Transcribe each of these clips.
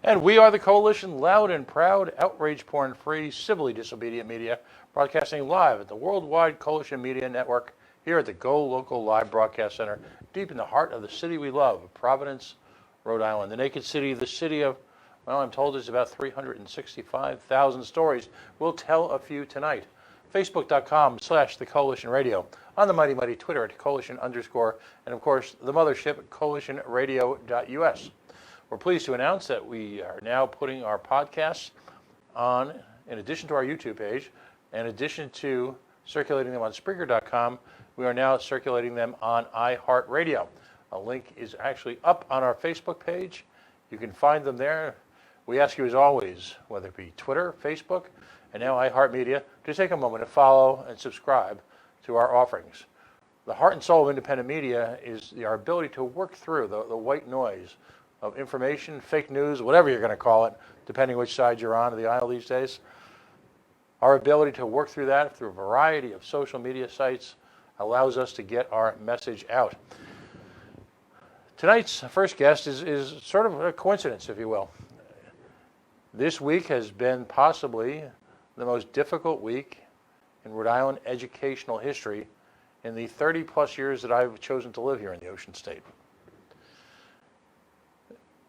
And we are the Coalition, loud and proud, outrage porn-free, civilly disobedient media, broadcasting live at the Worldwide Coalition Media Network here at the Go Local Live Broadcast Center, deep in the heart of the city we love, Providence, Rhode Island. The naked city, the city of, well, I'm told there's about 365,000 stories. We'll tell a few tonight. Facebook.com/The Coalition Radio. On the mighty Twitter at Coalition_, and of course, the mothership, coalitionradio.us. We're pleased to announce that we are now putting our podcasts on, in addition to our YouTube page, in addition to circulating them on Spreaker.com, we are now circulating them on iHeartRadio. A link is actually up on our Facebook page. You can find them there. We ask you, as always, whether it be Twitter, Facebook, and now iHeartMedia, to take a moment to follow and subscribe to our offerings. The heart and soul of independent media is our ability to work through the white noise of information, fake news, whatever you're going to call it, depending which side you're on of the aisle these days. Our ability to work through that through a variety of social media sites allows us to get our message out. Tonight's first guest is sort of a coincidence, if you will. This week has been possibly the most difficult week in Rhode Island educational history in the 30-plus years that I've chosen to live here in the Ocean State.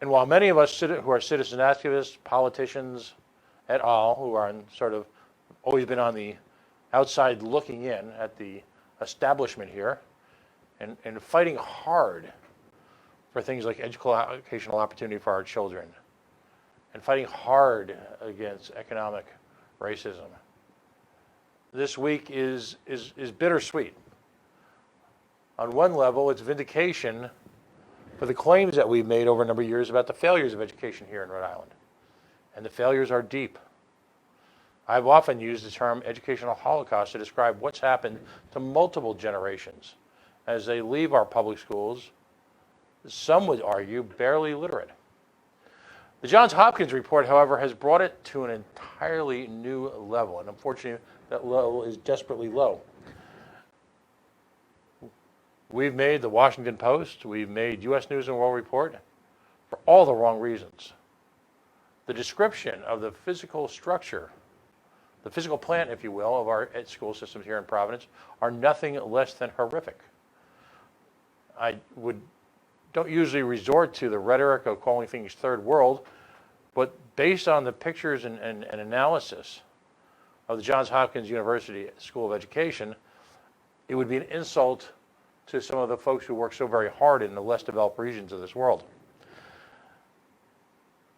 And while many of us who are citizen activists, politicians, et al., who are sort of always been on the outside looking in at the establishment here and fighting hard for things like educational opportunity for our children and fighting hard against economic racism, this week is bittersweet. On one level, it's vindication for the claims that we've made over a number of years about the failures of education here in Rhode Island. And the failures are deep. I've often used the term educational holocaust to describe what's happened to multiple generations as they leave our public schools, some would argue, barely literate. The Johns Hopkins report, however, has brought it to an entirely new level, and unfortunately, that level is desperately low. We've made the Washington Post, we've made U.S. News and World Report for all the wrong reasons. The description of the physical structure, the physical plant, if you will, of our school systems here in Providence are nothing less than horrific. I don't usually resort to the rhetoric of calling things third world, but based on the pictures and analysis of the Johns Hopkins University School of Education, it would be an insult to some of the folks who work so very hard in the less developed regions of this world.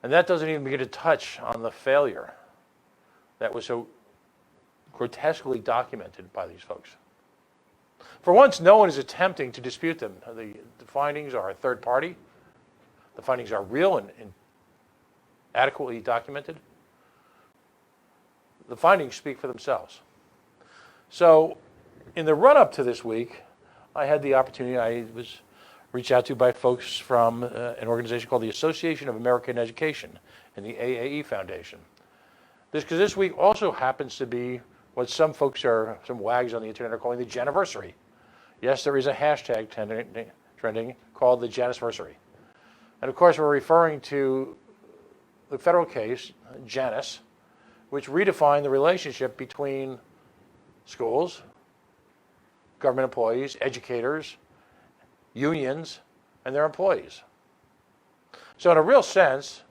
And that doesn't even begin to touch on the failure that was so grotesquely documented by these folks. For once, no one is attempting to dispute them. The findings are third party. The findings are real and adequately documented. The findings speak for themselves. So in the run-up to this week, I had the opportunity, I was reached out to by folks from an organization called the Association of American Education and the AAE Foundation. Because this week also happens to be what some wags on the internet are calling the Janiversary. Yes, there is a hashtag trending called the Janiversary. And of course, we're referring to the federal case, Janus, which redefined the relationship between schools, government employees, educators, unions, and their employees. So in a real sense,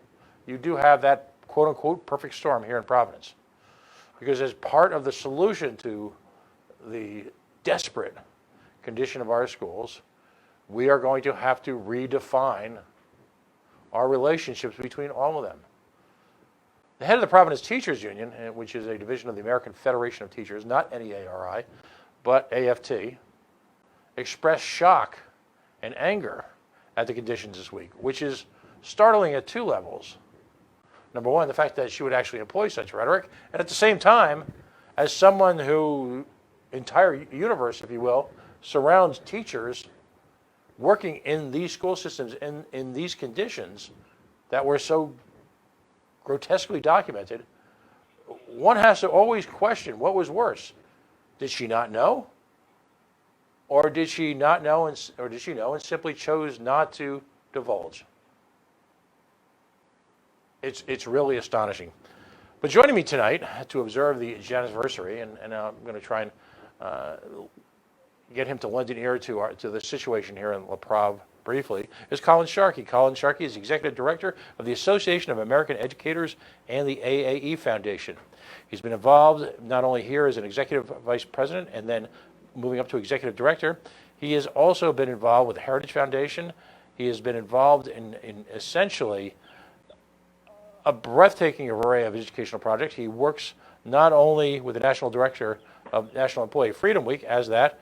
you do have that quote-unquote perfect storm here in Providence. Because as part of the solution to the desperate condition of our schools, we are going to have to redefine our relationships between all of them. The head of the Providence Teachers Union, which is a division of the American Federation of Teachers, not NEARI, but AFT, expressed shock and anger at the conditions this week, which is startling at two levels. Number one, the fact that she would actually employ such rhetoric, and at the same time, as someone who, entire universe, if you will, surrounds teachers working in these school systems in these conditions that were so grotesquely documented, one has to always question what was worse. Did she not know? Or did she not know, or did she know and simply chose not to divulge? It's really astonishing. But joining me tonight to observe the Janiversary, and I'm going to try and get him to lend an ear to the situation here in La Prave briefly, is Colin Sharkey. Colin Sharkey is Executive Director of the Association of American Educators and the AAE Foundation. He's been involved not only here as an Executive Vice President and then moving up to Executive Director, he has also been involved with the Heritage Foundation. He has been involved in essentially a breathtaking array of educational projects. He works not only with the National Director of National Employee Freedom Week as that,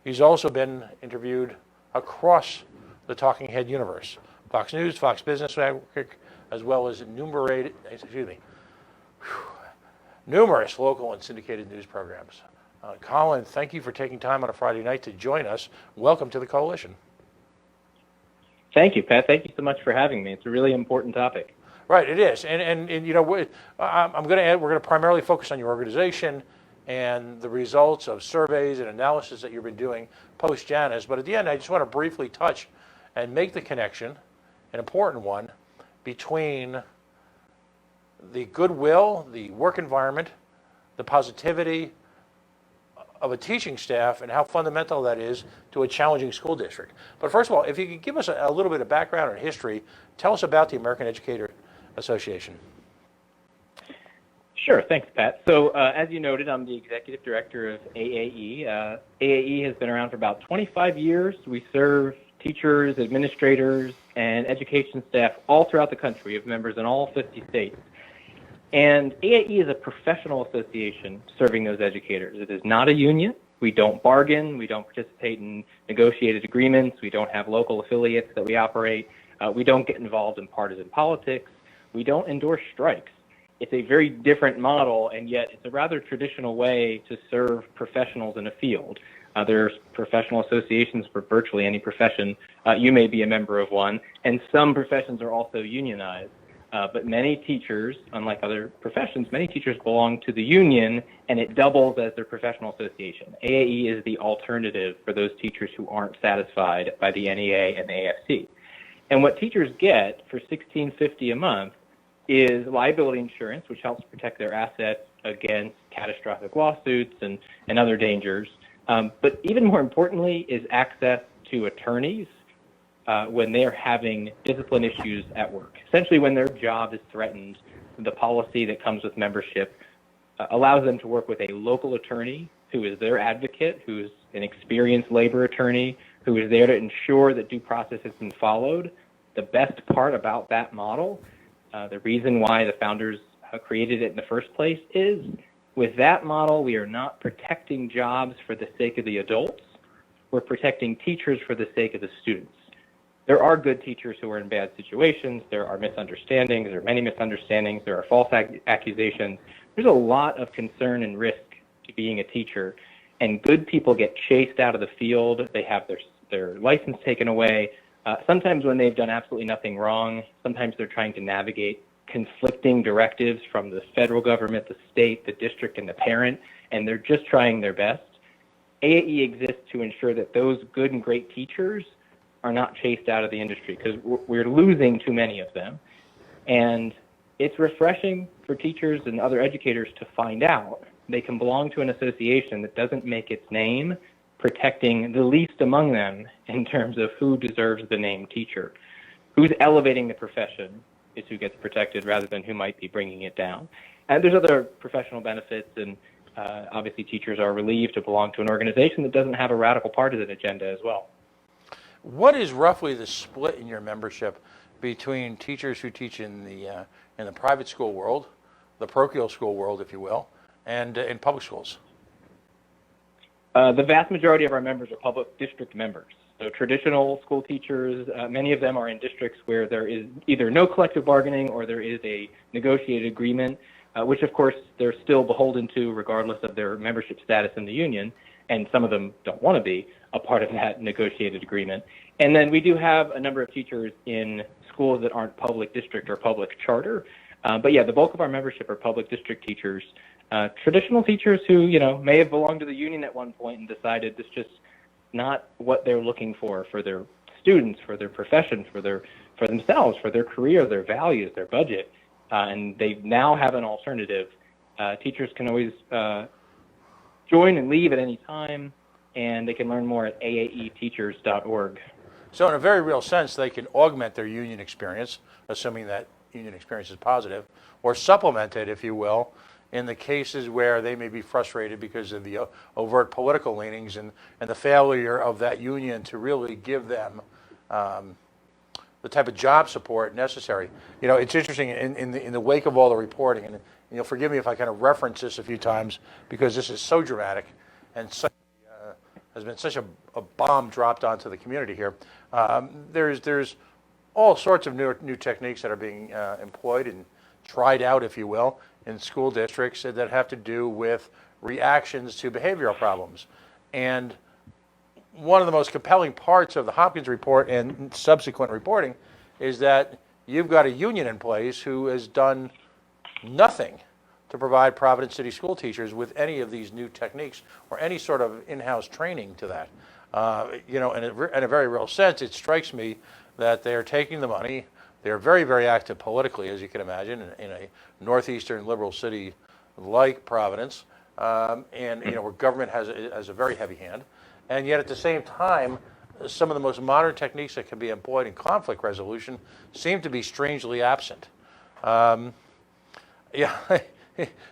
he's also been interviewed across the talking head universe. Fox News, Fox Business Network, as well as numerous local and syndicated news programs. Colin, thank you for taking time on a Friday night to join us. Welcome to the Coalition. Thank you, Pat. Thank you so much for having me. It's a really important topic. Right, it is, and you know, we're going to primarily focus on your organization and the results of surveys and analysis that you've been doing post-Janus. But at the end, I just want to briefly touch and make the connection, an important one, between the goodwill, the work environment, the positivity of a teaching staff, and how fundamental that is to a challenging school district. But first of all, if you could give us a little bit of background and history, tell us about the American Educator Association. Sure, thanks, Pat. So as you noted, I'm the Executive Director of AAE. AAE has been around for about 25 years. We serve teachers, administrators, and education staff all throughout the country. We have members in all 50 states. And AAE is a professional association serving those educators. It is not a union. We don't bargain. We don't participate in negotiated agreements. We don't have local affiliates that we operate. We don't get involved in partisan politics. We don't endorse strikes. It's a very different model, and yet it's a rather traditional way to serve professionals in a field. There's professional associations for virtually any profession. You may be a member of one, and some professions are also unionized. But many teachers, unlike other professions, many teachers belong to the union, and it doubles as their professional association. AAE is the alternative for those teachers who aren't satisfied by the NEA and the AFC. And what teachers get for $16.50 a month is liability insurance, which helps protect their assets against catastrophic lawsuits and other dangers. But even more importantly is access to attorneys when they're having discipline issues at work. Essentially, when their job is threatened, the policy that comes with membership allows them to work with a local attorney who is their advocate, who is an experienced labor attorney, who is there to ensure that due process has been followed. The best part about that model, the reason why the founders created it in the first place, is with that model, we are not protecting jobs for the sake of the adults. We're protecting teachers for the sake of the students. There are good teachers who are in bad situations. There are misunderstandings. There are many misunderstandings. There are false accusations. There's a lot of concern and risk to being a teacher. And good people get chased out of the field. They have their license taken away. Sometimes when they've done absolutely nothing wrong, sometimes they're trying to navigate conflicting directives from the federal government, the state, the district, and the parent, and they're just trying their best. AAE exists to ensure that those good and great teachers are not chased out of the industry, because we're losing too many of them. And it's refreshing for teachers and other educators to find out they can belong to an association that doesn't make its name protecting the least among them in terms of who deserves the name teacher. Who's elevating the profession is who gets protected rather than who might be bringing it down. And there's other professional benefits, and obviously teachers are relieved to belong to an organization that doesn't have a radical partisan agenda as well. What is roughly the split in your membership between teachers who teach in the private school world, the parochial school world, if you will, and in public schools? The vast majority of our members are public district members. So traditional school teachers, many of them are in districts where there is either no collective bargaining or there is a negotiated agreement, which of course they're still beholden to regardless of their membership status in the union. And some of them don't want to be a part of that negotiated agreement. And then we do have a number of teachers in schools that aren't public district or public charter. But yeah, the bulk of our membership are public district teachers. Traditional teachers who, may have belonged to the union at one point and decided this just not what they're looking for their students, for their profession, for themselves, for their career, their values, their budget. and they now have an alternative. Teachers can always join and leave at any time, and they can learn more at aaeteachers.org. So in a very real sense, they can augment their union experience, assuming that union experience is positive, or supplement it, if you will, in the cases where they may be frustrated because of the overt political leanings and the failure of that union to really give them the type of job support necessary. You know, it's interesting in the wake of all the reporting, and you'll forgive me if I kind of reference this a few times because this is so dramatic and such, has been such a bomb dropped onto the community here. There's all sorts of new techniques that are being employed and tried out, if you will, in school districts that have to do with reactions to behavioral problems. And one of the most compelling parts of the Hopkins report and subsequent reporting is that you've got a union in place who has done nothing to provide Providence City school teachers with any of these new techniques or any sort of in-house training to that. You know, in a very real sense, it strikes me that they are taking the money. They're very, very active politically, as you can imagine, in a northeastern liberal city like Providence, and you know, where government has a very heavy hand. And yet, at the same time, some of the most modern techniques that can be employed in conflict resolution seem to be strangely absent. Yeah.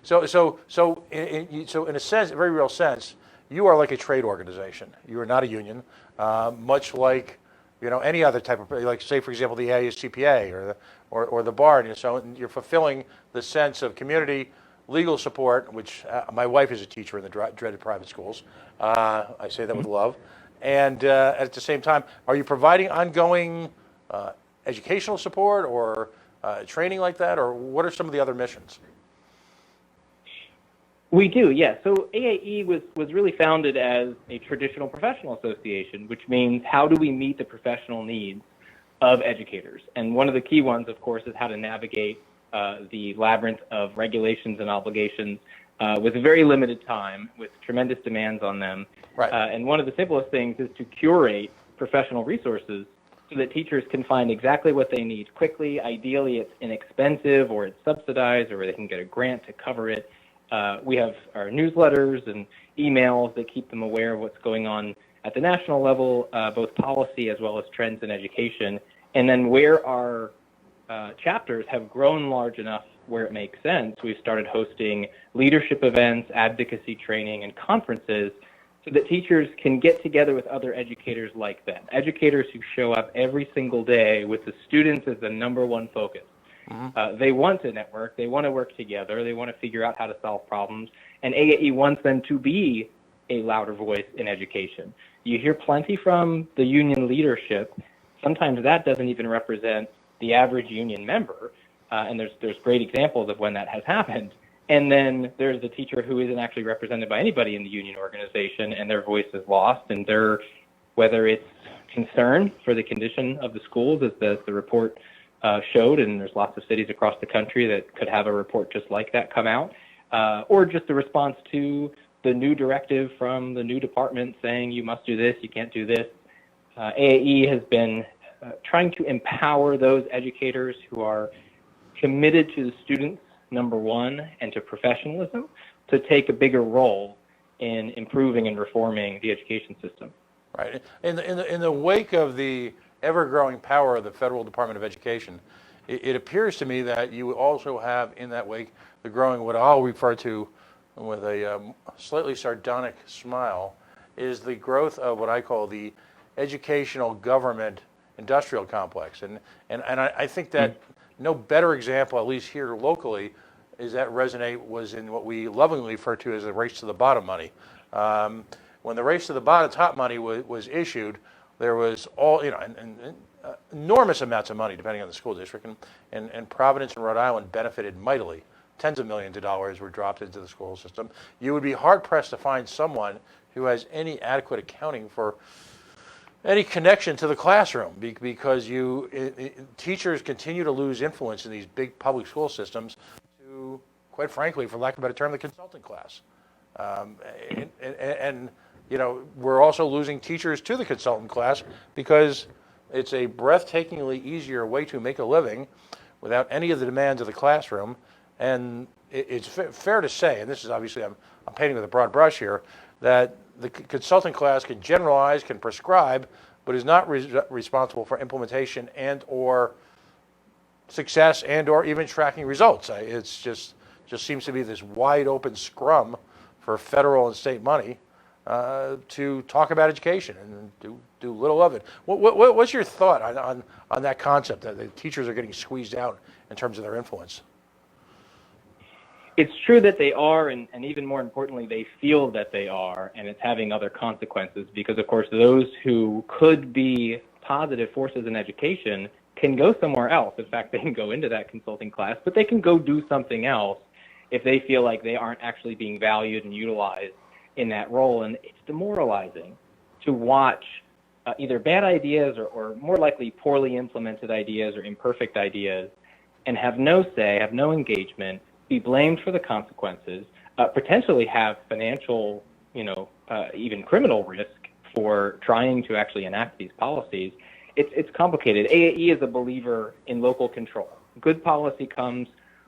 So in a sense, a very real sense, you are like a trade organization. You are not a union, much like, you know, any other type of, like, say, for example, the ASCPA or the bar. And so you're fulfilling the sense of community legal support, which my wife is a teacher in the dreaded private schools. I say that with love. And at the same time, are you providing ongoing educational support or training like that, or what are some of the other missions? We do, yes. So AAE was really founded as a traditional professional association, which means how do we meet the professional needs of educators? And one of the key ones, of course, is how to navigate the labyrinth of regulations and obligations with very limited time, with tremendous demands on them. Right. And one of the simplest things is to curate professional resources so that teachers can find exactly what they need quickly. Ideally, it's inexpensive or it's subsidized or they can get a grant to cover it. We have our newsletters and emails that keep them aware of what's going on at the national level, both policy as well as trends in education. And then where our chapters have grown large enough where it makes sense, we've started hosting leadership events, advocacy training, and conferences so that teachers can get together with other educators like them, educators who show up every single day with the students as the number one focus. Mm-hmm. They want to network, they want to work together, they want to figure out how to solve problems, and AAE wants them to be a louder voice in education. You hear plenty from the union leadership. Sometimes that doesn't even represent the average union member, and there's great examples of when that has happened. And then there's the teacher who isn't actually represented by anybody in the union organization, and their voice is lost, and whether it's concern for the condition of the schools, as the report showed, and there's lots of cities across the country that could have a report just like that come out, or just a response to the new directive from the new department saying you must do this, you can't do this. AAE has been trying to empower those educators who are committed to the students, number one, and to professionalism, to take a bigger role in improving and reforming the education system. Right. In the wake of the ever-growing power of the Federal Department of Education, it appears to me that you also have in that wake the growing, what I'll refer to with a slightly sardonic smile, is the growth of what I call the educational government industrial complex. And I think that no better example, at least here locally, is that Resonate was in what we lovingly refer to as the race to the bottom money. When the race to the bottom top money was issued, there was all, you know, enormous amounts of money depending on the school district, and Providence and Rhode Island benefited mightily. Tens of millions of dollars were dropped into the school system. You would be hard pressed to find someone who has any adequate accounting for any connection to the classroom, because teachers continue to lose influence in these big public school systems to, quite frankly, for lack of a better term, the consultant class. And you know, we're also losing teachers to the consultant class because it's a breathtakingly easier way to make a living without any of the demands of the classroom. And it's fair to say, and this is obviously, I'm painting with a broad brush here, that the consulting class can generalize, can prescribe, but is not responsible for implementation and or success and or even tracking results. It's just seems to be this wide open scrum for federal and state money to talk about education and do little of it. What's your thought on that concept that the teachers are getting squeezed out in terms of their influence? It's true that they are, and even more importantly, they feel that they are, and it's having other consequences because, of course, those who could be positive forces in education can go somewhere else. In fact, they can go into that consulting class, but they can go do something else if they feel like they aren't actually being valued and utilized in that role. And it's demoralizing to watch either bad ideas or more likely poorly implemented ideas or imperfect ideas and have no say, have no engagement, be blamed for the consequences, potentially have financial, even criminal risk for trying to actually enact these policies. It's complicated. AAE is a believer in local control. Good policy comes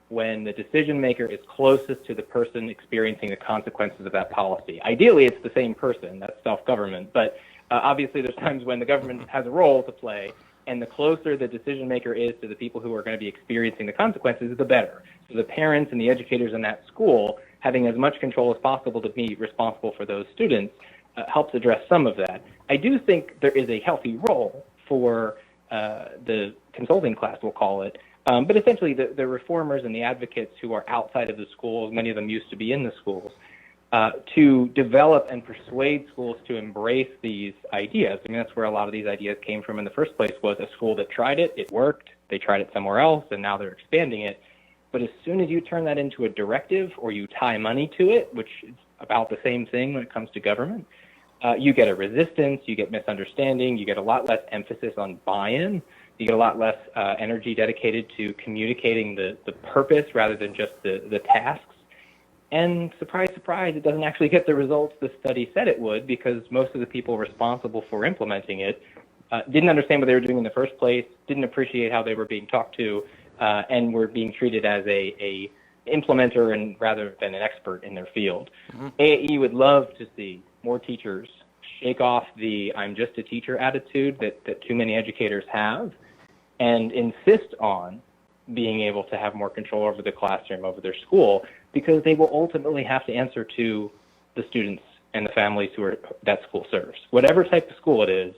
when the decision maker is closest to the person experiencing the consequences of that policy. Ideally, it's the same person, that's self-government, but obviously there's times when the government has a role to play, and the closer the decision maker is to the people who are going to be experiencing the consequences, the better. So the parents and the educators in that school having as much control as possible to be responsible for those students helps address some of that. I do think there is a healthy role for the consulting class, we'll call it, but essentially the reformers and the advocates who are outside of the schools, many of them used to be in the schools, to develop and persuade schools to embrace these ideas. I mean, that's where a lot of these ideas came from in the first place, was a school that tried it, it worked, they tried it somewhere else, and now they're expanding it. But as soon as you turn that into a directive or you tie money to it, which is about the same thing when it comes to government, you get a resistance, you get misunderstanding, you get a lot less emphasis on buy-in, you get a lot less energy dedicated to communicating the purpose rather than just the tasks. And surprise, surprise, it doesn't actually get the results the study said it would, because most of the people responsible for implementing it didn't understand what they were doing in the first place, didn't appreciate how they were being talked to, and were being treated as a implementer and rather than an expert in their field. Mm-hmm. AAE would love to see more teachers shake off the I'm just a teacher attitude that too many educators have and insist on being able to have more control over the classroom, over their school, because they will ultimately have to answer to the students and the families that school serves. Whatever type of school it is,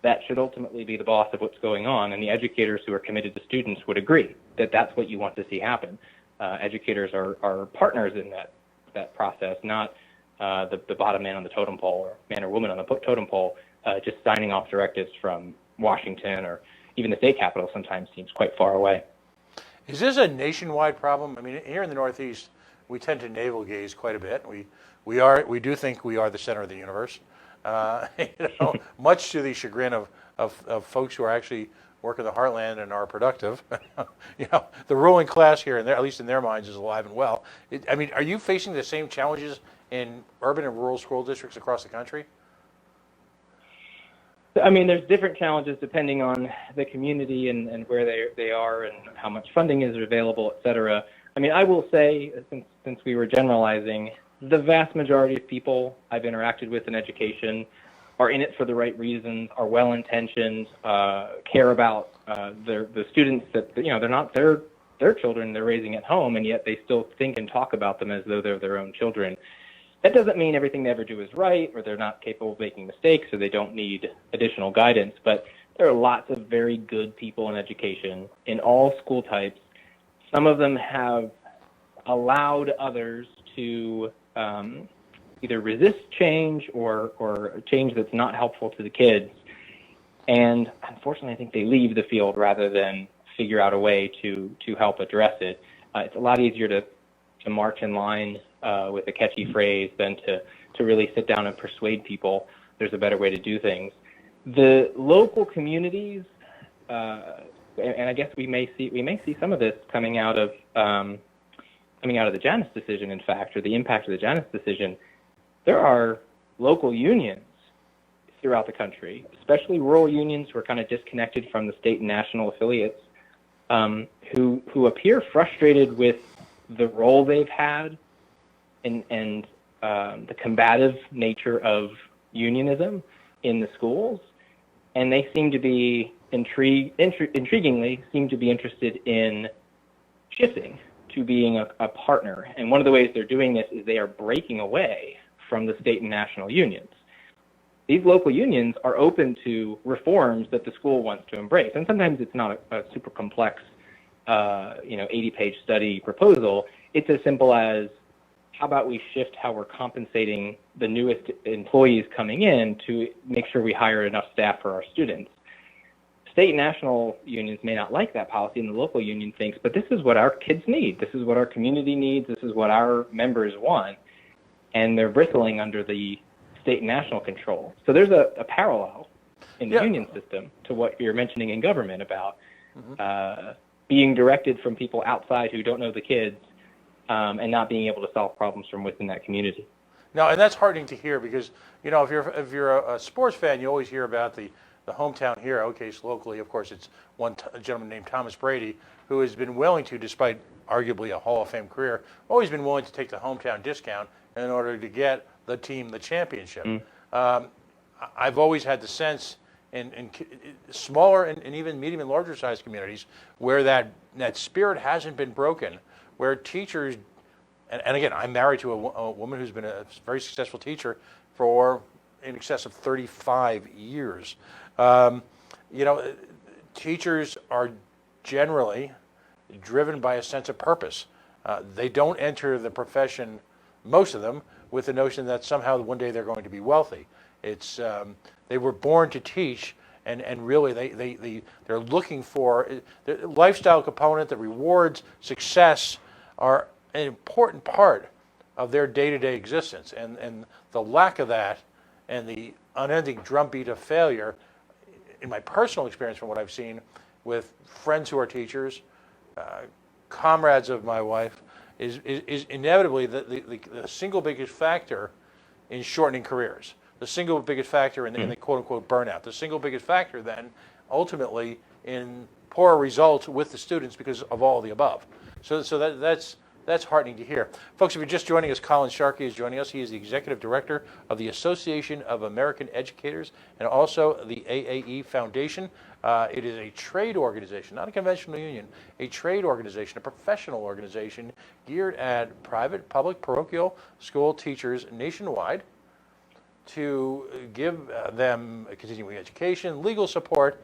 that should ultimately be the boss of what's going on, and the educators who are committed to students would agree that that's what you want to see happen. Educators are partners in that process, not the bottom man on the totem pole or man or woman on the totem pole just signing off directives from Washington, or even the state capitol sometimes seems quite far away. Is this a nationwide problem? I mean, here in the Northeast, we tend to navel gaze quite a bit. We do think we are the center of the universe, much to the chagrin of folks who are actually work in the heartland and are productive. The ruling class here, at least in their minds, is alive and well. Are you facing the same challenges in urban and rural school districts across the country? I mean, there's different challenges depending on the community and where they are and how much funding is available, et cetera. I mean, I will say, since we were generalizing, the vast majority of people I've interacted with in education are in it for the right reasons, are well-intentioned, care about the students that, they're not their children they're raising at home, and yet they still think and talk about them as though they're their own children. That doesn't mean everything they ever do is right, or they're not capable of making mistakes, or they don't need additional guidance, but there are lots of very good people in education in all school types. Some of them have allowed others to either resist change or change that's not helpful to the kids. And unfortunately, I think they leave the field rather than figure out a way to help address it. It's a lot easier to march in line with a catchy phrase than to really sit down and persuade people there's a better way to do things. The local communities, and I guess we may see some of this coming out of the Janus decision, in fact, or the impact of the Janus decision. There are local unions throughout the country, especially rural unions who are kind of disconnected from the state and national affiliates, who appear frustrated with the role they've had and the combative nature of unionism in the schools, and they seem to be intriguingly seem to be interested in shifting to being a partner. And one of the ways they're doing this is they are breaking away from the state and national unions. These local unions are open to reforms that the school wants to embrace, and sometimes it's not a super complex, 80-page study proposal. It's as simple as, how about we shift how we're compensating the newest employees coming in to make sure we hire enough staff for our students? State and national unions may not like that policy, and the local union thinks, but this is what our kids need. This is what our community needs. This is what our members want. And they're bristling under the state and national control. So there's a parallel in the union system to what you're mentioning in government about being directed from people outside who don't know the kids, and not being able to solve problems from within that community. No, and that's heartening to hear because, if you're a sports fan, you always hear about the hometown hero case locally. Of course, it's a gentleman named Thomas Brady, who has been willing to, despite arguably a Hall of Fame career, always been willing to take the hometown discount in order to get the team the championship. I've always had the sense in smaller and even medium and larger sized communities where that spirit hasn't been broken, where teachers, and again, I'm married to a woman who's been a very successful teacher for in excess of 35 years. Teachers are generally driven by a sense of purpose. They don't enter the profession, most of them, with the notion that somehow one day they're going to be wealthy. It's they were born to teach, and really they're looking for the lifestyle component, the rewards, success are an important part of their day-to-day existence, and the lack of that and the unending drumbeat of failure, in my personal experience from what I've seen with friends who are teachers, comrades of my wife, is inevitably the single biggest factor in shortening careers, the single biggest factor in the quote-unquote burnout, the single biggest factor then ultimately in poor results with the students because of all of the above. So that's heartening to hear. Folks, if you're just joining us, Colin Sharkey is joining us. He is the Executive Director of the Association of American Educators and also the AAE Foundation. It is a trade organization, not a conventional union, a trade organization, a professional organization geared at private, public, parochial school teachers nationwide to give them a continuing education, legal support.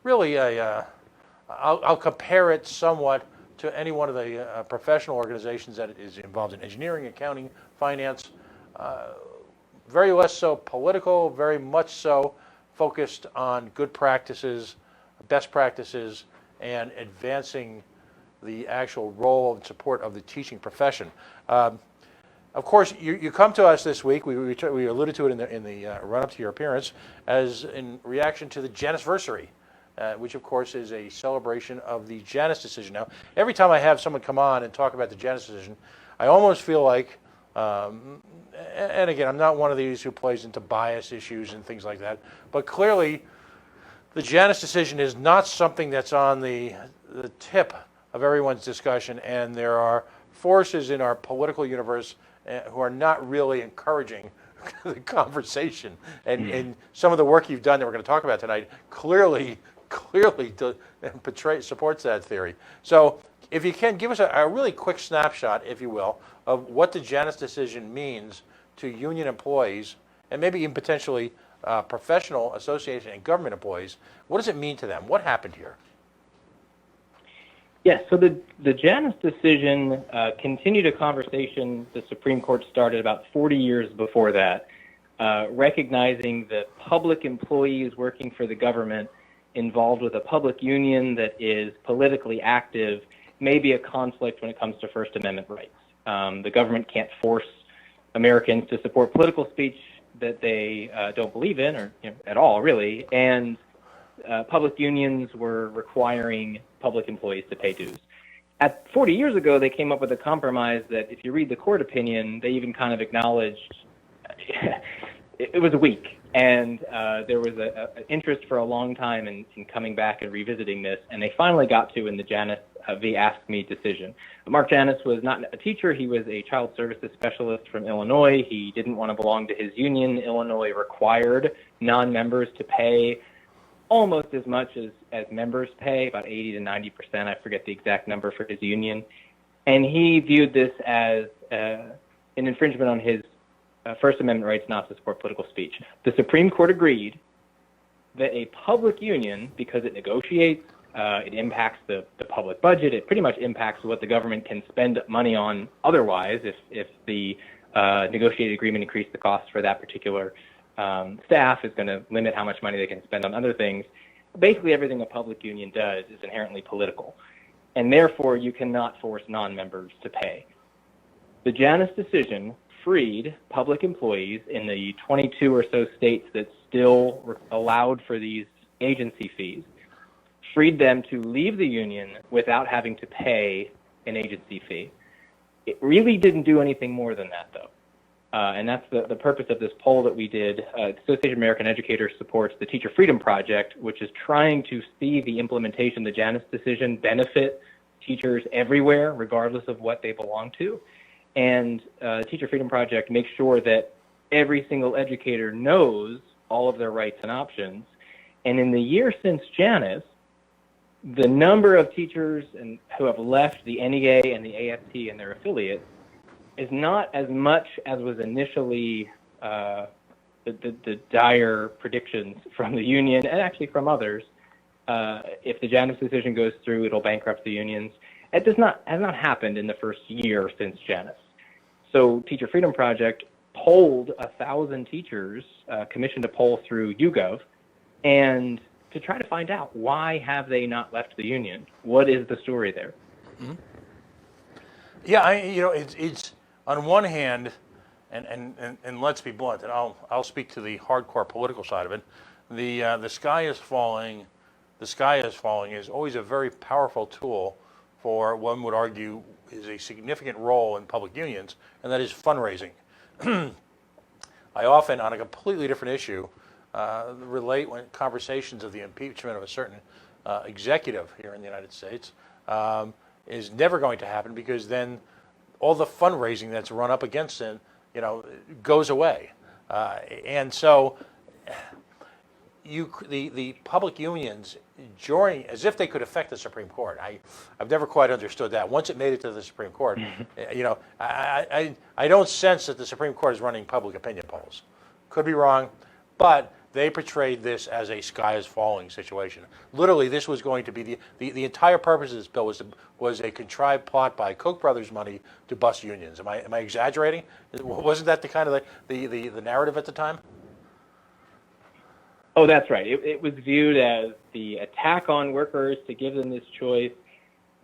Really, I'll compare it somewhat to any one of the professional organizations that is involved in engineering, accounting, finance, very less so political, very much so focused on good practices, best practices, and advancing the actual role and support of the teaching profession. Of course, you come to us this week, we alluded to it in the run-up to your appearance, as in reaction to the Janusversary. Which, of course, is a celebration of the Janus decision. Now, every time I have someone come on and talk about the Janus decision, I almost feel like, and again, I'm not one of these who plays into bias issues and things like that, but clearly the Janus decision is not something that's on the tip of everyone's discussion, and there are forces in our political universe who are not really encouraging the conversation. And some of the work you've done that we're going to talk about tonight clearly supports that theory. So if you can, give us a really quick snapshot, if you will, of what the Janus decision means to union employees and maybe even potentially professional association and government employees. What does it mean to them? What happened here? Yes, so the Janus decision continued a conversation the Supreme Court started about 40 years before that, recognizing that public employees working for the government involved with a public union that is politically active may be a conflict when it comes to First Amendment rights. The government can't force Americans to support political speech that they don't believe in or at all, really, and public unions were requiring public employees to pay dues. 40 years ago, they came up with a compromise that if you read the court opinion, they even kind of acknowledged it was a week, and there was an interest for a long time in coming back and revisiting this, and they finally got to in the Janus v. Ask Me decision. Mark Janus was not a teacher. He was a child services specialist from Illinois. He didn't want to belong to his union. Illinois required non-members to pay almost as much as members pay, about 80 to 90%. I forget the exact number for his union. And he viewed this as an infringement on his First Amendment rights not to support political speech. The Supreme Court agreed that a public union, because it negotiates, it impacts the public budget, it pretty much impacts what the government can spend money on otherwise if the negotiated agreement increased the cost for that particular staff, is going to limit how much money they can spend on other things. Basically everything a public union does is inherently political, and therefore you cannot force non-members to pay. The Janus decision freed public employees in the 22 or so states that still allowed for these agency fees, freed them to leave the union without having to pay an agency fee. It really didn't do anything more than that, though. And that's the purpose of this poll that we did. The Association of American Educators supports the Teacher Freedom Project, which is trying to see the implementation of the Janus decision benefit teachers everywhere, regardless of what they belong to. And the Teacher Freedom Project makes sure that every single educator knows all of their rights and options. And in the year since Janus, the number of teachers who have left the NEA and the AFT and their affiliates is not as much as was initially the dire predictions from the union and actually from others. If the Janus decision goes through, it'll bankrupt the unions. It has not happened in the first year since Janus. So Teacher Freedom Project polled 1,000 teachers, commissioned a poll through YouGov, and to try to find out why have they not left the union? What is the story there? Mm-hmm. Yeah, it's on one hand, and let's be blunt, and I'll speak to the hardcore political side of it. The sky is falling. The sky is falling is always a very powerful tool for, one would argue, is a significant role in public unions, and that is fundraising. I often, on a completely different issue, relate when conversations of the impeachment of a certain executive here in the United States is never going to happen, because then all the fundraising that's run up against it, goes away, and so the public unions joining as if they could affect the Supreme Court. I've never quite understood that. Once it made it to the Supreme Court, I don't sense that the Supreme Court is running public opinion polls. Could be wrong, but they portrayed this as a sky is falling situation. Literally, this was going to be the entire purpose of this bill was a contrived plot by Koch brothers money to bust unions. Am I exaggerating? Wasn't that the kind of the narrative at the time? Oh, that's right. It was viewed as the attack on workers to give them this choice.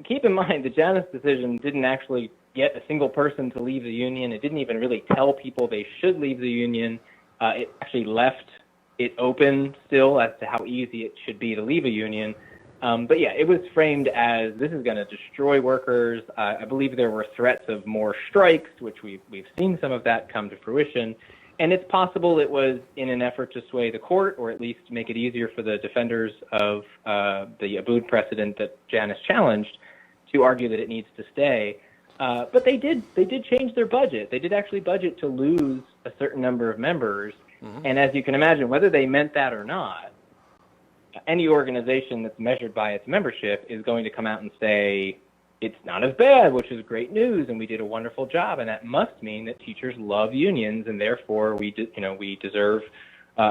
Keep in mind, the Janus decision didn't actually get a single person to leave the union. It didn't even really tell people they should leave the union. It actually left it open still as to how easy it should be to leave a union. But yeah, it was framed as this is going to destroy workers. I believe there were threats of more strikes, which we've seen some of that come to fruition. And it's possible it was in an effort to sway the court, or at least make it easier for the defenders of the Abood precedent that Janus challenged to argue that it needs to stay. But they did change their budget. They did actually budget to lose a certain number of members. Mm-hmm. And as you can imagine, whether they meant that or not, any organization that's measured by its membership is going to come out and say, it's not as bad, which is great news, and we did a wonderful job, and that must mean that teachers love unions, and therefore we deserve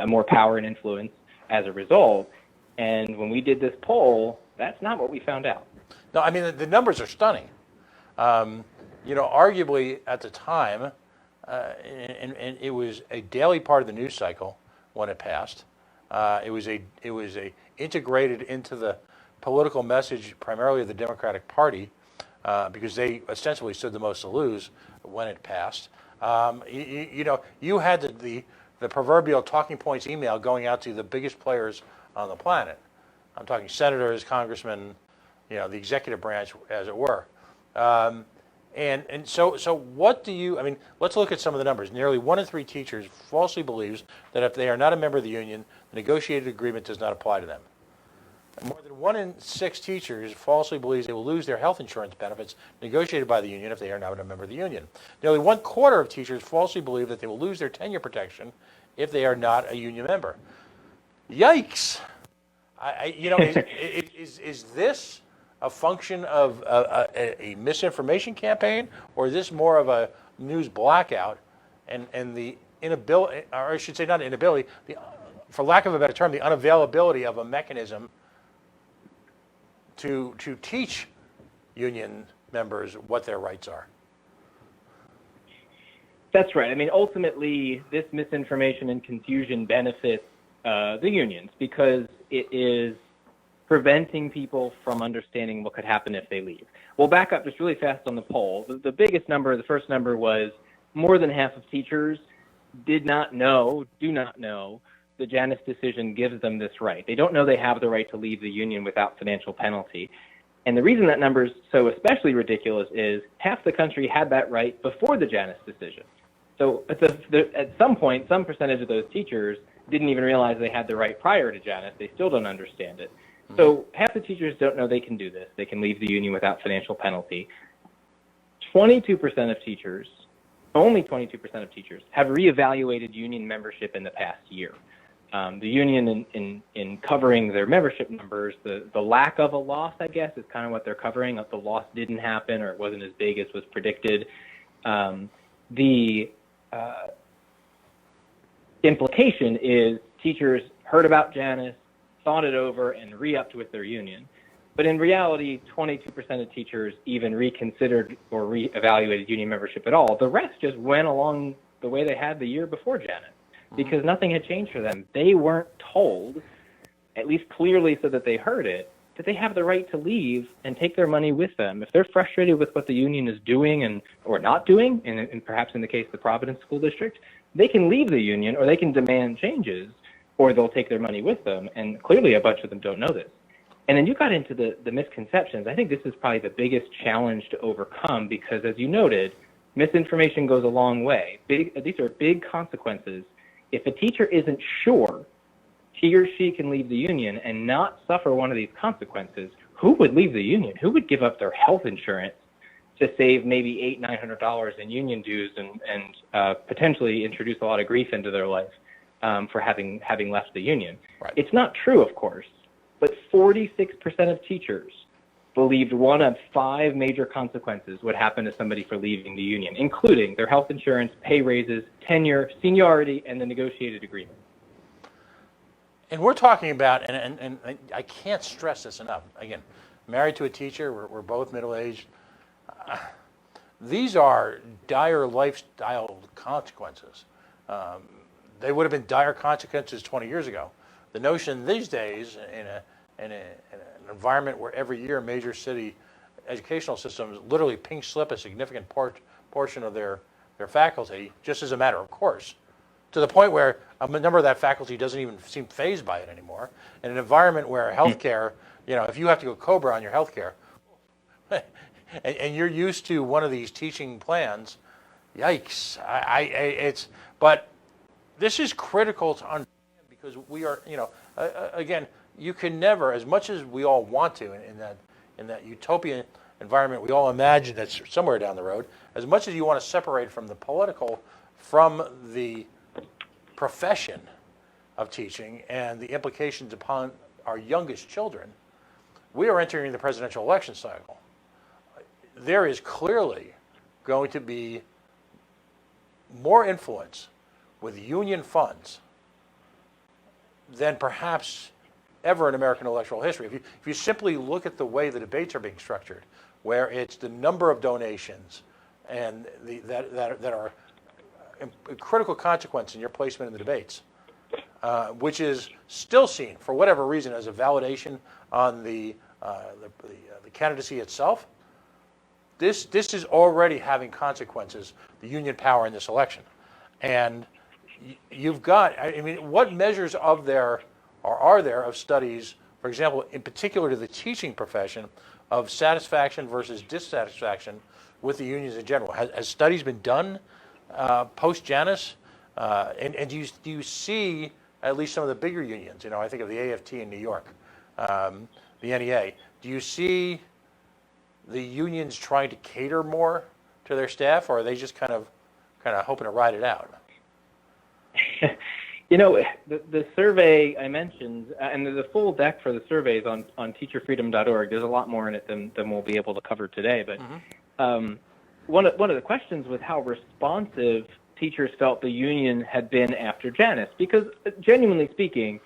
more power and influence as a result. And when we did this poll, that's not what we found out. No, I mean, the numbers are stunning. Arguably at the time, and it was a daily part of the news cycle when it passed. It was integrated into the political message primarily of the Democratic Party, because they ostensibly stood the most to lose when it passed. You had the proverbial talking points email going out to the biggest players on the planet. I'm talking senators, congressmen, the executive branch, as it were. And so what do you, I mean, let's look at some of the numbers. Nearly 1 in 3 teachers falsely believes that if they are not a member of the union, the negotiated agreement does not apply to them. And more than 1 in 6 teachers falsely believes they will lose their health insurance benefits negotiated by the union if they are not a member of the union. Nearly 1/4 of teachers falsely believe that they will lose their tenure protection if they are not a union member. Yikes! Is this a function of a misinformation campaign, or is this more of a news blackout and the inability, or I should say not inability, for lack of a better term, the unavailability of a mechanism to teach union members what their rights are? That's right. I mean, ultimately, this misinformation and confusion benefits the unions because it is preventing people from understanding what could happen if they leave. We'll back up just really fast on the poll. The biggest number, the first number, was more than half of teachers do not know, the Janus decision gives them this right. They don't know they have the right to leave the union without financial penalty. And the reason that number is so especially ridiculous is half the country had that right before the Janus decision. So at some point, some percentage of those teachers didn't even realize they had the right prior to Janus. They still don't understand it. So half the teachers don't know they can do this. They can leave the union without financial penalty. 22% of teachers, only 22% of teachers, have reevaluated union membership in the past year. The union in covering their membership numbers, the lack of a loss, I guess, is kind of what they're covering. If the loss didn't happen or it wasn't as big as was predicted. The implication is teachers heard about Janus, thought it over, and re-upped with their union. But in reality, 22% of teachers even reconsidered or re-evaluated union membership at all. The rest just went along the way they had the year before Janus because nothing had changed for them. They weren't told, at least clearly so that they heard it, that they have the right to leave and take their money with them. If they're frustrated with what the union is doing or not doing, and perhaps in the case of the Providence School District, they can leave the union or they can demand changes, or they'll take their money with them. And clearly a bunch of them don't know this. And then you got into the misconceptions. I think this is probably the biggest challenge to overcome because, as you noted, misinformation goes a long way. These are big consequences. If a teacher isn't sure he or she can leave the union and not suffer one of these consequences, who would leave the union? Who would give up their health insurance to save maybe $800-900 in union dues and potentially introduce a lot of grief into their life for having left the union? Right. It's not true, of course, but 46% of teachers believed one of 5 major consequences would happen to somebody for leaving the union, including their health insurance, pay raises, tenure, seniority, and the negotiated agreement. And we're talking about, and I can't stress this enough, again, married to a teacher, we're both middle-aged. These are dire lifestyle consequences. They would have been dire consequences 20 years ago. The notion these days in an environment where every year major city educational systems literally pink slip a significant portion of their faculty just as a matter of course, to the point where a number of that faculty doesn't even seem fazed by it anymore. In an environment where healthcare, if you have to go COBRA on your healthcare, and you're used to one of these teaching plans, yikes! But this is critical to understand because we are, again, you can never, as much as we all want to, in that utopian environment we all imagine that's somewhere down the road, as much as you want to separate from the political, from the profession of teaching and the implications upon our youngest children, we are entering the presidential election cycle. There is clearly going to be more influence with union funds than perhaps ever in American electoral history. If you simply look at the way the debates are being structured, where it's the number of donations and that are a critical consequence in your placement in the debates, which is still seen, for whatever reason, as a validation on the candidacy itself, this is already having consequences, the union power in this election. And you've got, what measures are there of studies, for example, in particular to the teaching profession, of satisfaction versus dissatisfaction with the unions in general? Has studies been done post-Janus? And do you see at least some of the bigger unions? You know, I think of the AFT in New York, the NEA. Do you see the unions trying to cater more to their staff, or are they just kind of hoping to ride it out? You know, the survey I mentioned, and the full deck for the survey is on teacherfreedom.org. There's a lot more in it than we'll be able to cover today. But one of the questions was how responsive teachers felt the union had been after Janus. Because genuinely speaking,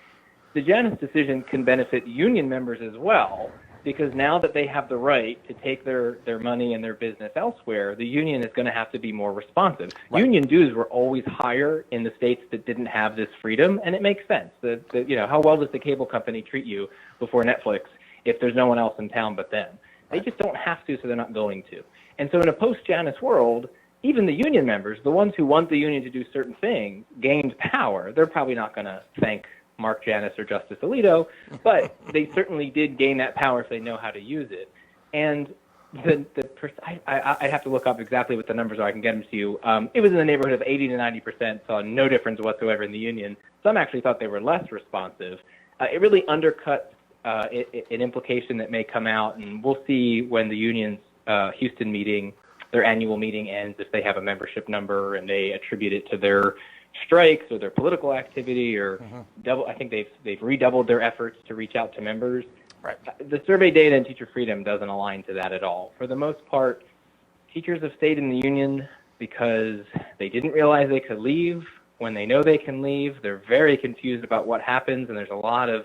the Janus decision can benefit union members as well, because now that they have the right to take their money and their business elsewhere, the union is going to have to be more responsive. Right. Union dues were always higher in the states that didn't have this freedom, and it makes sense. You know, how well does the cable company treat you before Netflix if there's no one else in town but them? They just don't have to, so they're not going to. And so in a post-Janus world, even the union members, the ones who want the union to do certain things, gained power. They're probably not going to thank Mark Janus or Justice Alito, but they certainly did gain that power if they know how to use it. And I'd have to look up exactly what the numbers are. I can get them to you. It was in the neighborhood of 80 to 90%, saw no difference whatsoever in the union. Some actually thought they were less responsive. It really undercuts an implication that may come out, and we'll see when the union's Houston meeting, their annual meeting ends, if they have a membership number and they attribute it to their strikes or their political activity, or I think they've redoubled their efforts to reach out to members. Right. The survey data in Teacher Freedom doesn't align to that at all. For the most part, teachers have stayed in the union because they didn't realize they could leave when they know they can leave. They're very confused about what happens, and there's a lot of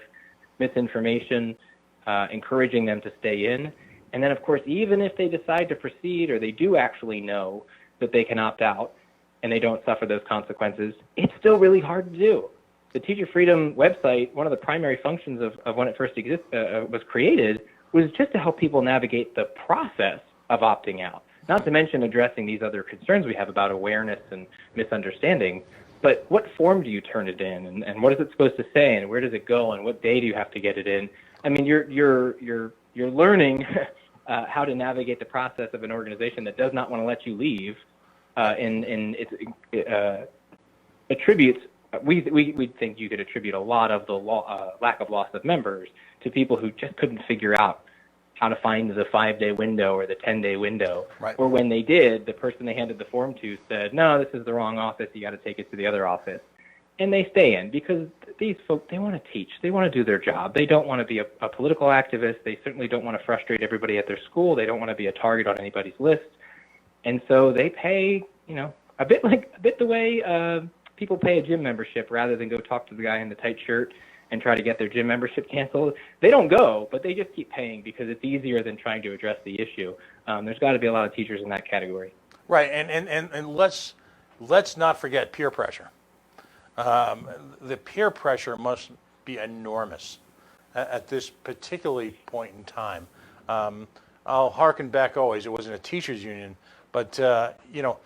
misinformation encouraging them to stay in. And then, of course, even if they decide to proceed, or they do actually know that they can opt out, and they don't suffer those consequences, it's still really hard to do. The Teacher Freedom website, one of the primary functions of when it first was created, was just to help people navigate the process of opting out, not to mention addressing these other concerns we have about awareness and misunderstanding. But what form do you turn it in, and what is it supposed to say, and where does it go, and what day do you have to get it in? I mean, you're learning how to navigate the process of an organization that does not want to let you leave. And it attributes, we think you could attribute a lot of the lack of loss of members to people who just couldn't figure out how to find the 5-day window or the 10-day window. Right. Or when they did, the person they handed the form to said, no, this is the wrong office, you got to take it to the other office. And they stay in because these folks, they want to teach, they want to do their job. They don't want to be a political activist. They certainly don't want to frustrate everybody at their school. They don't want to be a target on anybody's list. And so they pay, you know, a bit the way people pay a gym membership rather than go talk to the guy in the tight shirt and try to get their gym membership canceled. They don't go, but they just keep paying because it's easier than trying to address the issue. There's got to be a lot of teachers in that category. Right, and let's not forget peer pressure. The peer pressure must be enormous at this particularly point in time. I'll hearken back always. It wasn't a teachers union, but you know,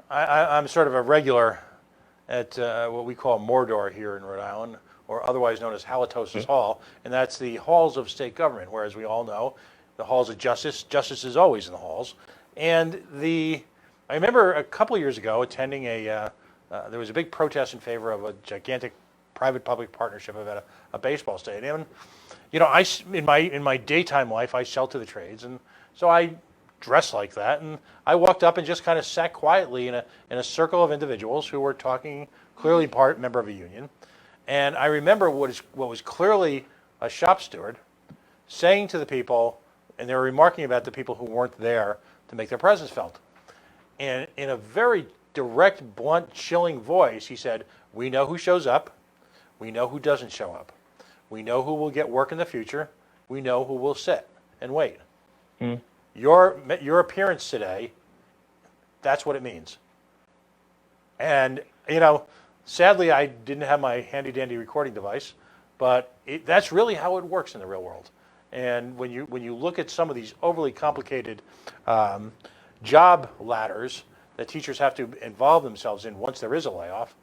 I'm sort of a regular at what we call Mordor here in Rhode Island, or otherwise known as Halitosis Hall, and that's the halls of state government, where, as we all know, the halls of justice is always in the halls. And I remember a couple of years ago attending there was a big protest in favor of a gigantic private-public partnership about a baseball stadium. You know, in my daytime life, I sell to the trades, and so I dress like that. And I walked up and just kind of sat quietly in a circle of individuals who were talking, clearly member of a union. And I remember what was clearly a shop steward saying to the people, and they were remarking about the people who weren't there to make their presence felt. And in a very direct, blunt, chilling voice, he said, "We know who shows up. We know who doesn't show up. We know who will get work in the future. We know who will sit and wait. Your appearance today, that's what it means." And, you know, sadly, I didn't have my handy-dandy recording device, but that's really how it works in the real world. And when you look at some of these overly complicated job ladders that teachers have to involve themselves in once there is a layoff,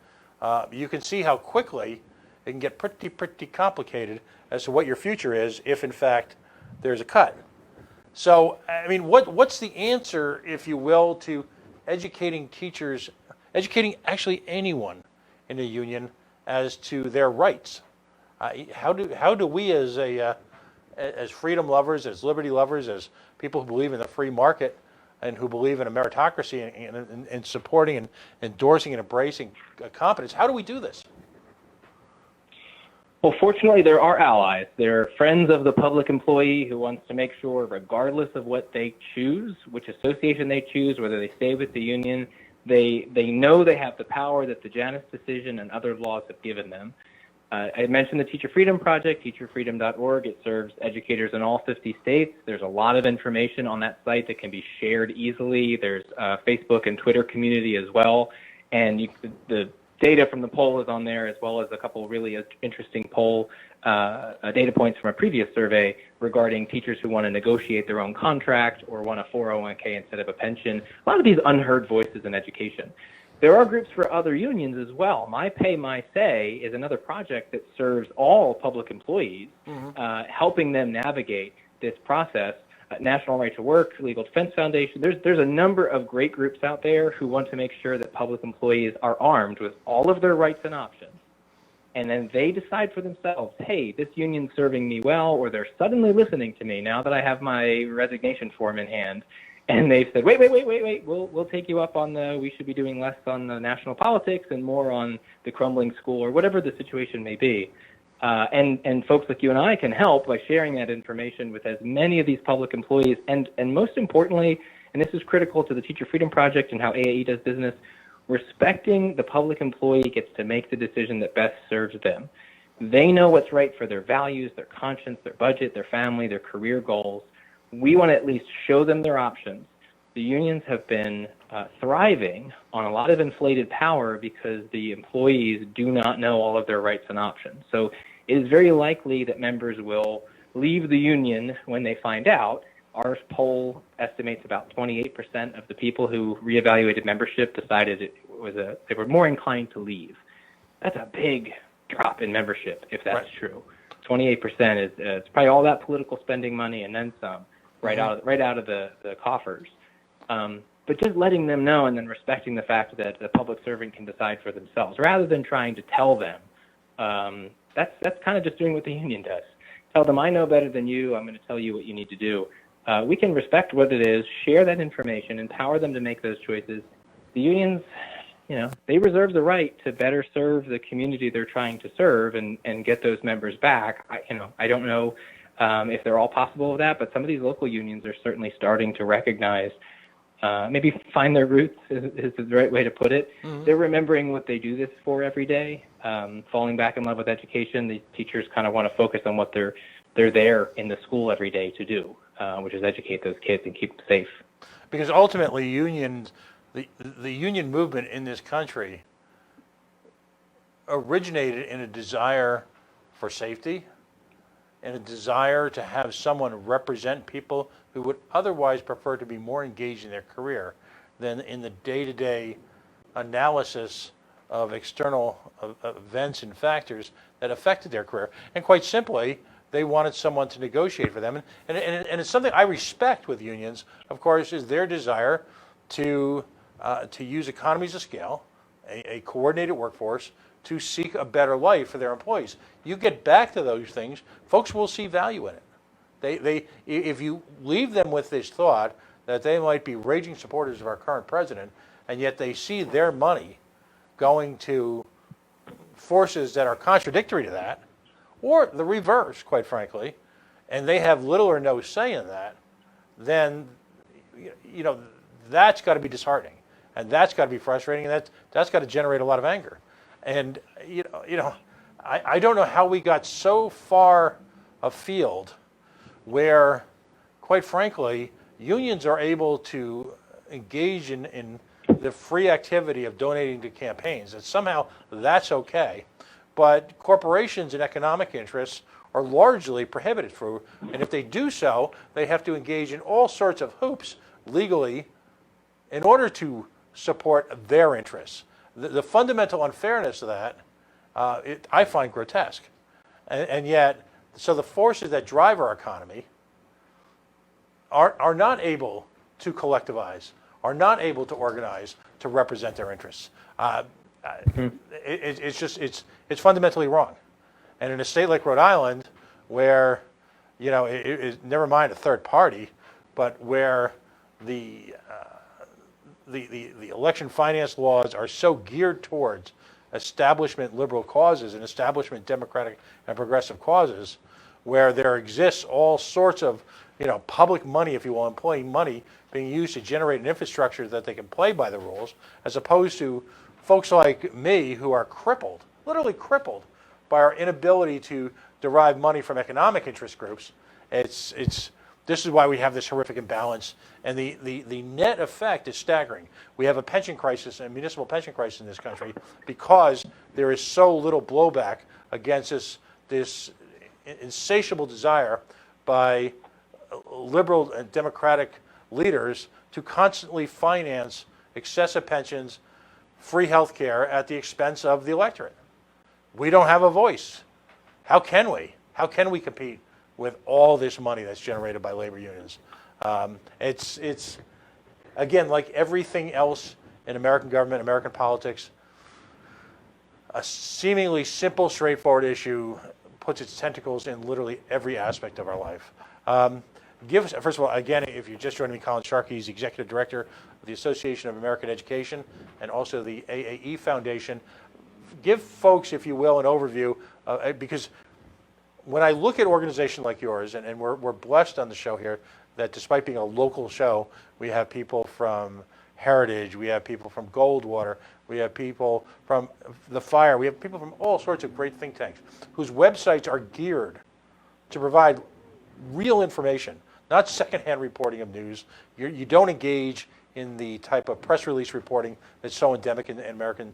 you can see how quickly it can get pretty complicated as to what your future is if, in fact, there's a cut. So, I mean, what's the answer, if you will, to educating teachers, educating actually anyone in a union as to their rights? How do we as freedom lovers, as liberty lovers, as people who believe in the free market and who believe in a meritocracy and supporting and endorsing and embracing competence, how do we do this? Well, fortunately, there are allies. There are friends of the public employee who wants to make sure, regardless of what they choose, which association they choose, whether they stay with the union, they know they have the power that the Janus decision and other laws have given them. I mentioned the Teacher Freedom Project, teacherfreedom.org. It serves educators in all 50 states. There's a lot of information on that site that can be shared easily. There's a Facebook and Twitter community as well. And the data from the poll is on there, as well as a couple really interesting poll data points from a previous survey regarding teachers who want to negotiate their own contract or want a 401k instead of a pension. A lot of these unheard voices in education. There are groups for other unions as well. My Pay, My Say is another project that serves all public employees, helping them navigate this process. National Right to Work, Legal Defense Foundation. There's a number of great groups out there who want to make sure that public employees are armed with all of their rights and options. And then they decide for themselves, hey, this union's serving me well, or they're suddenly listening to me now that I have my resignation form in hand. And they've said, wait, we'll take you up on we should be doing less on the national politics and more on the crumbling school, or whatever the situation may be. And folks like you and I can help by sharing that information with as many of these public employees. And most importantly, and this is critical to the Teacher Freedom Project and how AAE does business, respecting the public employee gets to make the decision that best serves them. They know what's right for their values, their conscience, their budget, their family, their career goals. We want to at least show them their options. The unions have been thriving on a lot of inflated power because the employees do not know all of their rights and options. So it is very likely that members will leave the union when they find out. Our poll estimates about 28% of the people who reevaluated membership decided they were more inclined to leave. That's a big drop in membership if that's true. 28% is it's probably all that political spending money and then some right out of the coffers. But just letting them know and then respecting the fact that the public servant can decide for themselves rather than trying to tell them. That's kind of just doing what the union does. Tell them, I know better than you. I'm going to tell you what you need to do. We can respect what it is, share that information, empower them to make those choices. The unions, they reserve the right to better serve the community they're trying to serve and get those members back. I don't know if they're all possible of that, but some of these local unions are certainly starting to recognize, maybe find their roots is the right way to put it. Mm-hmm. They're remembering what they do this for every day, falling back in love with education. The teachers kind of want to focus on what they're there in the school every day to do, which is educate those kids and keep them safe. Because ultimately, the union movement in this country originated in a desire for safety and a desire to have someone represent people who would otherwise prefer to be more engaged in their career than in the day-to-day analysis of external events and factors that affected their career. And quite simply, they wanted someone to negotiate for them. And it's something I respect with unions, of course, is their desire to use economies of scale, a coordinated workforce, to seek a better life for their employees. You get back to those things, folks will see value in it. If you leave them with this thought that they might be raging supporters of our current president, and yet they see their money going to forces that are contradictory to that, or the reverse, quite frankly, and they have little or no say in that, then that's got to be disheartening, and that's got to be frustrating, and that's got to generate a lot of anger. And I don't know how we got so far afield where, quite frankly, unions are able to engage in the free activity of donating to campaigns, and somehow that's okay. But corporations and economic interests are largely prohibited through, and if they do so, they have to engage in all sorts of hoops legally in order to support their interests. The fundamental unfairness of that, I find grotesque. And yet, so the forces that drive our economy are not able to collectivize, are not able to organize to represent their interests. It's fundamentally wrong. And in a state like Rhode Island, where, never mind a third party, but where the election finance laws are so geared towards establishment liberal causes and establishment democratic and progressive causes, where there exists all sorts of public money, if you will, employee money being used to generate an infrastructure that they can play by the rules, as opposed to folks like me who are crippled, literally crippled, by our inability to derive money from economic interest groups. This is why we have this horrific imbalance, and the net effect is staggering. We have a pension crisis, a municipal pension crisis in this country, because there is so little blowback against this insatiable desire by liberal and democratic leaders to constantly finance excessive pensions, free health care at the expense of the electorate. We don't have a voice. How can we? How can we compete with all this money that's generated by labor unions? It's again, like everything else in American government, American politics, a seemingly simple, straightforward issue puts its tentacles in literally every aspect of our life. First of all, again, if you're just joining me, Colin Sharkey is Executive Director of the Association of American Education and also the AAE Foundation. Give folks, if you will, an overview, because when I look at an organization like yours, and we're blessed on the show here that despite being a local show, we have people from Heritage, we have people from Goldwater, we have people from the Fire, we have people from all sorts of great think tanks whose websites are geared to provide real information, not secondhand reporting of news. You don't engage in the type of press release reporting that's so endemic in American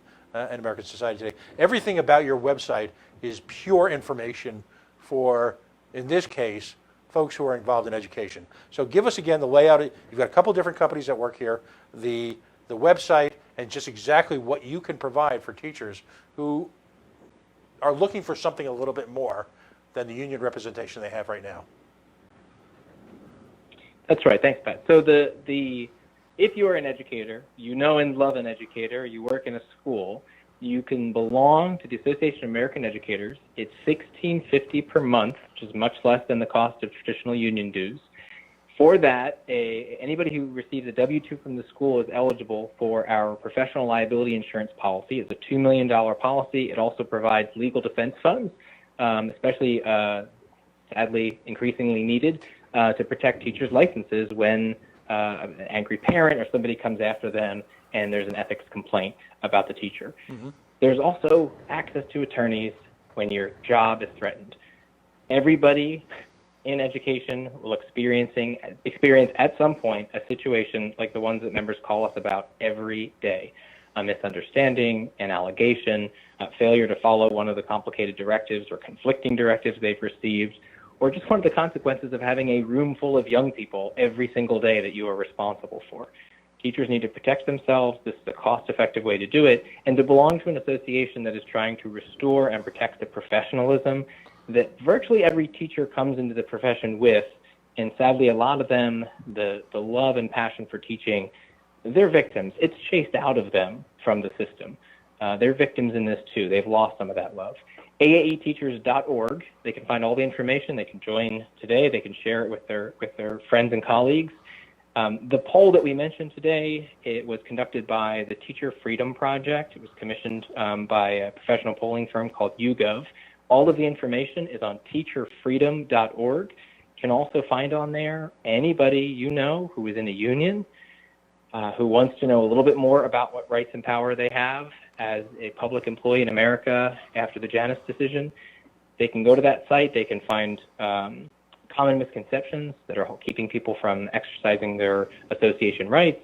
society today. Everything about your website is pure information for, in this case, folks who are involved in education. So give us again the layout. You've got a couple different companies that work here, the website, and just exactly what you can provide for teachers who are looking for something a little bit more than the union representation they have right now. That's right. Thanks, Pat. So if you are an educator, you know and love an educator, you work in a school, you can belong to the Association of American Educators. It's $16.50 per month, which is much less than the cost of traditional union dues. For that, anybody who receives a W-2 from the school is eligible for our professional liability insurance policy. It's a $2 million policy. It also provides legal defense funds, especially, sadly, increasingly needed to protect teachers' licenses when an angry parent or somebody comes after them and there's an ethics complaint about the teacher. Mm-hmm. There's also access to attorneys when your job is threatened. Everybody in education will experience at some point a situation like the ones that members call us about every day. A misunderstanding, an allegation, a failure to follow one of the complicated directives or conflicting directives they've received, or just one of the consequences of having a room full of young people every single day that you are responsible for. Teachers need to protect themselves. This is a cost-effective way to do it, and to belong to an association that is trying to restore and protect the professionalism that virtually every teacher comes into the profession with. And sadly, a lot of them, the love and passion for teaching, they're victims. It's chased out of them from the system. They're victims in this too. They've lost some of that love. AAEteachers.org. They can find all the information. They can join today. They can share it with their friends and colleagues. The poll that we mentioned today, it was conducted by the Teacher Freedom Project. It was commissioned by a professional polling firm called YouGov. All of the information is on teacherfreedom.org. You can also find on there anybody you know who is in a union, who wants to know a little bit more about what rights and power they have as a public employee in America after the Janus decision. They can go to that site. They can find common misconceptions that are keeping people from exercising their association rights.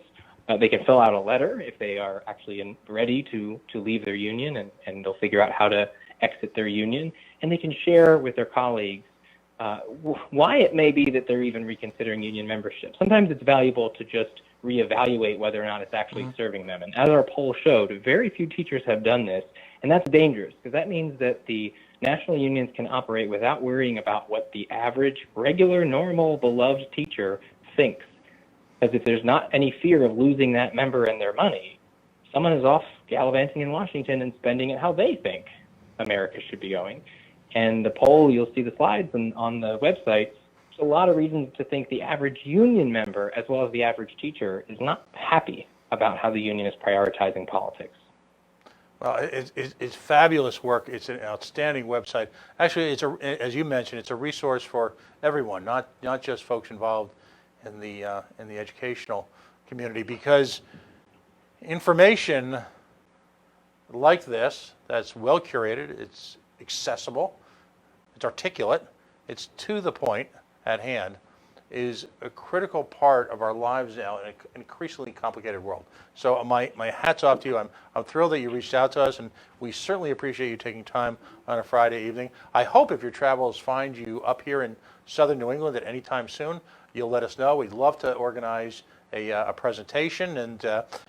They can fill out a letter if they are actually ready to leave their union, and they'll figure out how to exit their union. And they can share with their colleagues why it may be that they're even reconsidering union membership. Sometimes it's valuable to just reevaluate whether or not it's actually serving them. And as our poll showed, very few teachers have done this, and that's dangerous because that means that the national unions can operate without worrying about what the average, regular, normal, beloved teacher thinks. Because if there's not any fear of losing that member and their money, someone is off gallivanting in Washington and spending it how they think America should be going. And the poll, you'll see the slides on the website, there's a lot of reasons to think the average union member, as well as the average teacher, is not happy about how the union is prioritizing politics. Well, it's fabulous work. It's an outstanding website. Actually, as you mentioned, it's a resource for everyone, not just folks involved in the educational community, because information like this, that's well curated, it's accessible, it's articulate, it's to the point at hand, is a critical part of our lives now in an increasingly complicated world. So my hat's off to you. I'm thrilled that you reached out to us, and we certainly appreciate you taking time on a Friday evening. I hope if your travels find you up here in southern New England at any time soon, you'll let us know. We'd love to organize a presentation and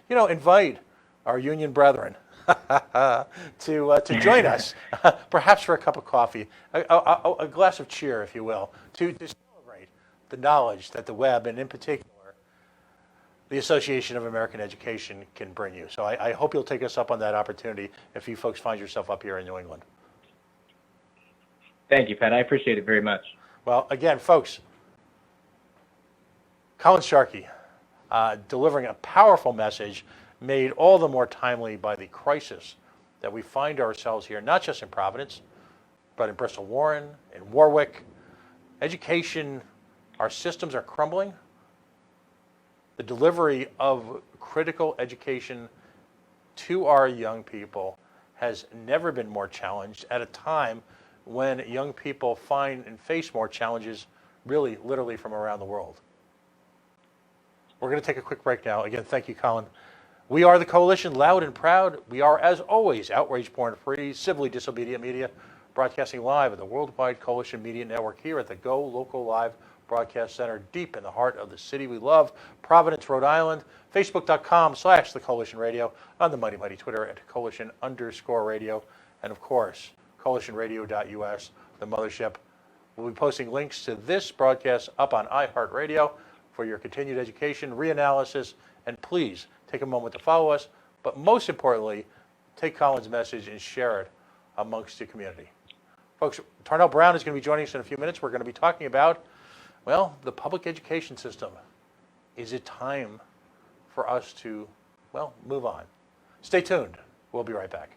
invite our union brethren to join us, perhaps for a cup of coffee, a glass of cheer, if you will, to celebrate the knowledge that the web, and in particular, the Association of American Education, can bring you. So I hope you'll take us up on that opportunity if you folks find yourself up here in New England. Thank you, Pat. I appreciate it very much. Well, again, folks, Colin Sharkey delivering a powerful message, made all the more timely by the crisis that we find ourselves here, not just in Providence, but in Bristol Warren, in Warwick. Education, our systems are crumbling. The delivery of critical education to our young people has never been more challenged at a time when young people find and face more challenges, really, literally from around the world. We're going to take a quick break now. Again, thank you, Colin. We are the Coalition, loud and proud. We are, as always, outrage-born-free, civilly disobedient media, broadcasting live at the Worldwide Coalition Media Network here at the Go Local Live Broadcast Center, deep in the heart of the city we love, Providence, Rhode Island. Facebook.com/The Coalition Radio, on the mighty Twitter at Coalition_radio, and of course, CoalitionRadio.us, the mothership. We'll be posting links to this broadcast up on iHeartRadio for your continued education, reanalysis, and please take a moment to follow us, but most importantly, take Colin's message and share it amongst your community. Folks, Tarnell Brown is going to be joining us in a few minutes. We're going to be talking about, well, the public education system. Is it time for us to, well, move on? Stay tuned. We'll be right back.